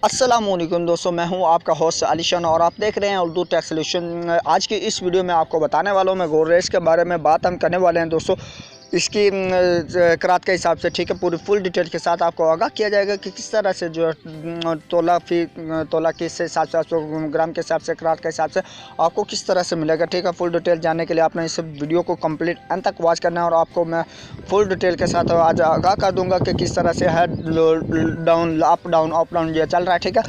अस्सलामुअलैकुम दोस्तों, मैं हूं आपका होस्ट अलीशान और आप देख रहे हैं उर्दू टेक सोल्यूशन। आज की इस वीडियो में आपको बताने वाला हूं मैं गोल्ड रेट्स के बारे में बात हम करने वाले हैं दोस्तों। इसकी करात के हिसाब से, ठीक है, पूरी फुल डिटेल के साथ आपको आगाह किया जाएगा कि किस तरह से जो तोला किस हिसाब से 800 ग्राम के हिसाब से, करात के हिसाब से आपको किस तरह से मिलेगा। ठीक है, फुल डिटेल जानने के लिए आपने इस वीडियो को कंप्लीट एंड तक वॉच करना है और आपको मैं फुल डिटेल के साथ आज आगाह कर दूंगा कि किस तरह से है डाउन अप डाउन ये चल रहा है। ठीक है,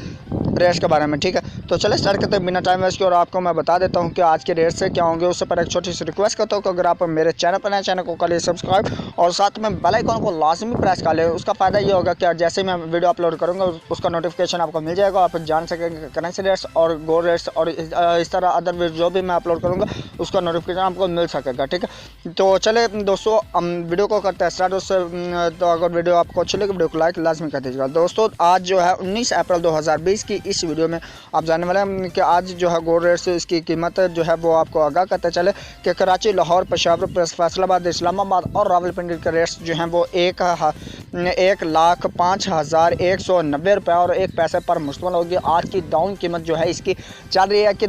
रेट्स के बारे में। ठीक है, तो चले स्टार्ट करते हैं बिना टाइम वेस्ट के और आपको मैं बता देता हूं कि आज के रेट से क्या होंगे। उससे पहले एक छोटी सी रिक्वेस्ट करता हूं कि अगर आप मेरे चैनल पर नए, चैनल को कर लिए सब्सक्राइब और साथ में बेल आइकन को लाजमी प्रेस कर लें। उसका फ़ायदा ये होगा कि जैसे मैं वीडियो अपलोड करूंगा उसका नोटिफिकेशन आपको मिल जाएगा, आप जान सकेंगे करेंसी रेट्स और गोल्ड रेट्स और इस तरह अदर जो भी मैं अपलोड करूँगा उसका नोटिफिकेशन आपको मिल सकेगा। ठीक है, तो चले दोस्तों हम वीडियो को करते हैं स्टार्ट। उससे तो अगर वीडियो आपको अच्छी लगे वीडियो को लाइक लाजमी कर दीजिएगा दोस्तों। आज जो है 19 अप्रैल 2020 की इस वीडियो में आप जानने वाले हैं कि आज जो है गोल्ड रेट से इसकी कीमत जो है वो आपको आगाह करते चले कि कराची, लाहौर, पेशावर, फैसलाबाद, इस्लामाबाद और रावलपिंडी के रेट्स जो हैं वो 1,05,190 रुपये और 1 पैसे पर मुश्तमिल होगी। आज की डाउन कीमत जो है इसकी चल रही है कि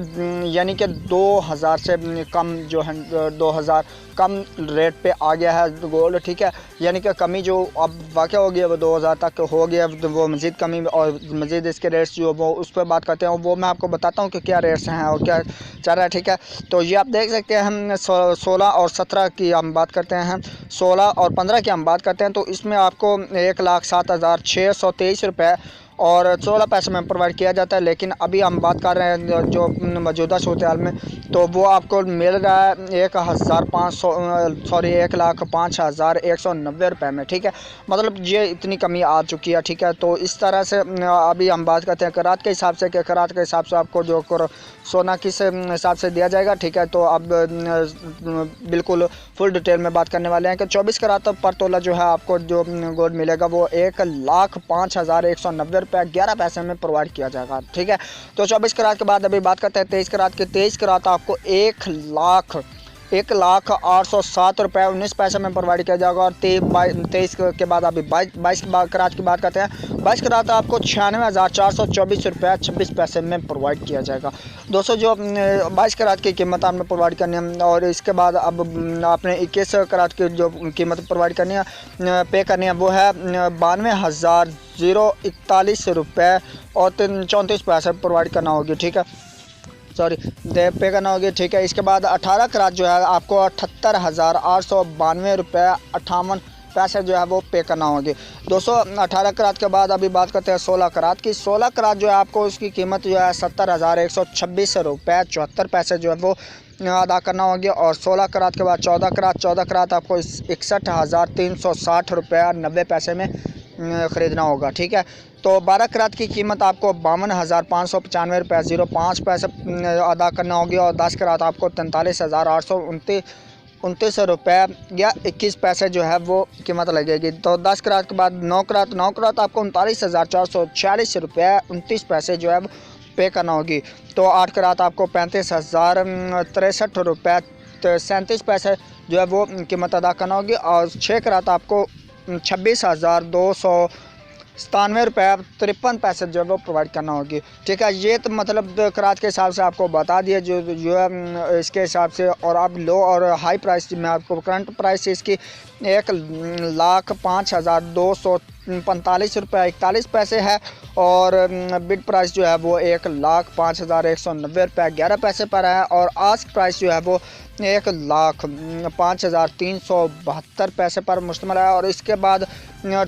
यानी कि 2000 से कम जो है 2000 कम रेट पे आ गया है गोल्ड। ठीक है, यानी कि कमी जो अब वाक़ हो गया वो 2000 तक हो गया, तो वो मज़ीद कमी और मज़ीद इसके रेट्स जो वो उस पर बात करते हैं। वो मैं आपको बताता हूँ कि क्या रेट्स हैं और क्या चल रहा है। ठीक है, तो ये आप देख सकते हैं हम 16 और 17 की हम बात करते हैं, 16 और 15 की हम बात करते हैं, तो इसमें आपको 1,07,623 रुपये और 16 पैसे में प्रोवाइड किया जाता है। लेकिन अभी हम बात कर रहे हैं जो मौजूदा सूरत हाल में, तो वो आपको मिल रहा है 1,05,190 रुपये में। ठीक है, मतलब ये इतनी कमी आ चुकी है। ठीक है, तो इस तरह से अभी हम बात करते हैं करात के हिसाब से कि करात के हिसाब से आपको जो सोना किस हिसाब से दिया जाएगा। ठीक है, तो अब बिल्कुल फुल डिटेल में बात करने वाले हैं कि 24 करात पर तोला जो है आपको जो गोल्ड मिलेगा वो 1,05,190 रुपये 11 पैसे में प्रोवाइड किया जाएगा। ठीक है, तो 24 करात के बाद अभी बात करते हैं 23 करात की। 23 करात आपको 1,08,7 रुपये 19 पैसे में प्रोवाइड किया जाएगा और 23 के बाद अभी 22 करात की बात करते हैं। 22 करात आपको 96,424 रुपये 26 पैसे में प्रोवाइड किया जाएगा। दोस्तों जो 22 करात की कीमत आपने प्रोवाइड करनी है और इसके बाद अब आपने 21 करात की जो कीमत प्रोवाइड करनी है, पे करनी है, वो है 92,041 रुपये और 34 पैसे प्रोवाइड करना होगी। ठीक है, पे करना होगी। ठीक है, इसके बाद 18 करात जो है आपको 78,892 रुपये 58 पैसे जो है वो पे करना होगी। दोस्तों 18 करात के बाद अभी बात करते हैं 16 करात की। 16 करात जो है आपको उसकी कीमत जो है 70,126 रुपये 74 पैसे जो है वो अदा करना होगी। और 16 करात के बाद 14 करात आपको 61,360 रुपये 90 पैसे में ख़रीदना होगा। ठीक है, तो 12 करात की कीमत आपको 52,595 रुपये 05 पैसे अदा करना होगी और 10 करात आपको 43,829 रुपये या 21 पैसे जो है वो कीमत लगेगी। तो 10 करात के बाद 9 करात आपको 39,446 रुपये 29 पैसे जो है पे करना होगी। तो 8 करात आपको 35,063 रुपये 37 पैसे जो है वो कीमत अदा करना होगी और 6 करात आपको 26,297 रुपये 53 पैसे जो है वो प्रोवाइड करना होगी। ठीक है, ये तो मतलब करात के हिसाब से आपको बता दिया जो है इसके हिसाब से। और अब लो और हाई प्राइस में आपको करंट प्राइस इसकी 1,05,245 रुपये 41 पैसे है और बिड प्राइस जो है वो 1,05,190 रुपये 11 पैसे पर है और आस्क प्राइस जो है वो 1,05,372 पैसे पर मुश्तमिल है। और इसके बाद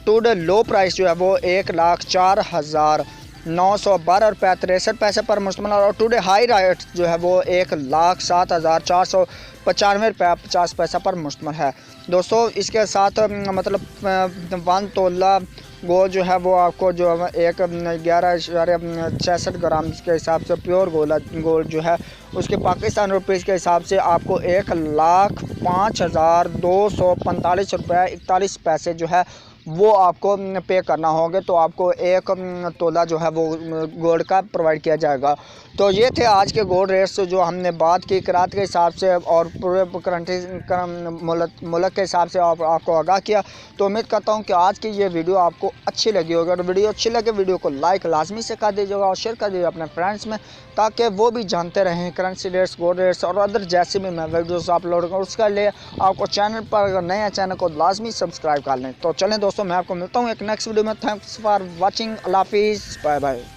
टुडे लो प्राइस जो है वो 1,04,912 रुपये 63 पैसे पर मुश्तमिल है और टुडे हाई रेट जो है वो 1,07,495 रुपये 50 पैसे पर मुश्तमिल है। दोस्तों इसके साथ मतलब 1 तोला गोल्ड जो है वो आपको जो 11.66 ग्राम के हिसाब से प्योर गोल्ड जो है उसके पाकिस्तान रुपीज़ के हिसाब से आपको 1,05,245 रुपये 41 पैसे जो है वो आपको पे करना होगा, तो आपको 1 तोला जो है वो गोल्ड का प्रोवाइड किया जाएगा। तो ये थे आज के गोल्ड रेट्स जो हमने बात की किरात के हिसाब से और पूरे करंटी मुल्क के हिसाब से आपको आगाह किया। तो उम्मीद करता हूँ कि आज की ये वीडियो आपको अच्छी लगी होगी। और वीडियो अच्छी लगे वीडियो को लाइक लाजमी से कर दीजिएगा और शेयर कर दीजिएगा अपने फ्रेंड्स में, ताकि वो भी जानते रहें करेंसी रेट्स, गोल्ड रेट्स और अदर जैसे भी मैं वीडियोस अपलोड करूँ। उसके लिए आपको चैनल पर अगर नया चैनल को लाजमी सब्सक्राइब कर लें। तो चलें दोस्तों, मैं आपको मिलता हूँ एक नेक्स्ट वीडियो में। Thanks for watching. अल्लाह हाफिज़, बाय बाय।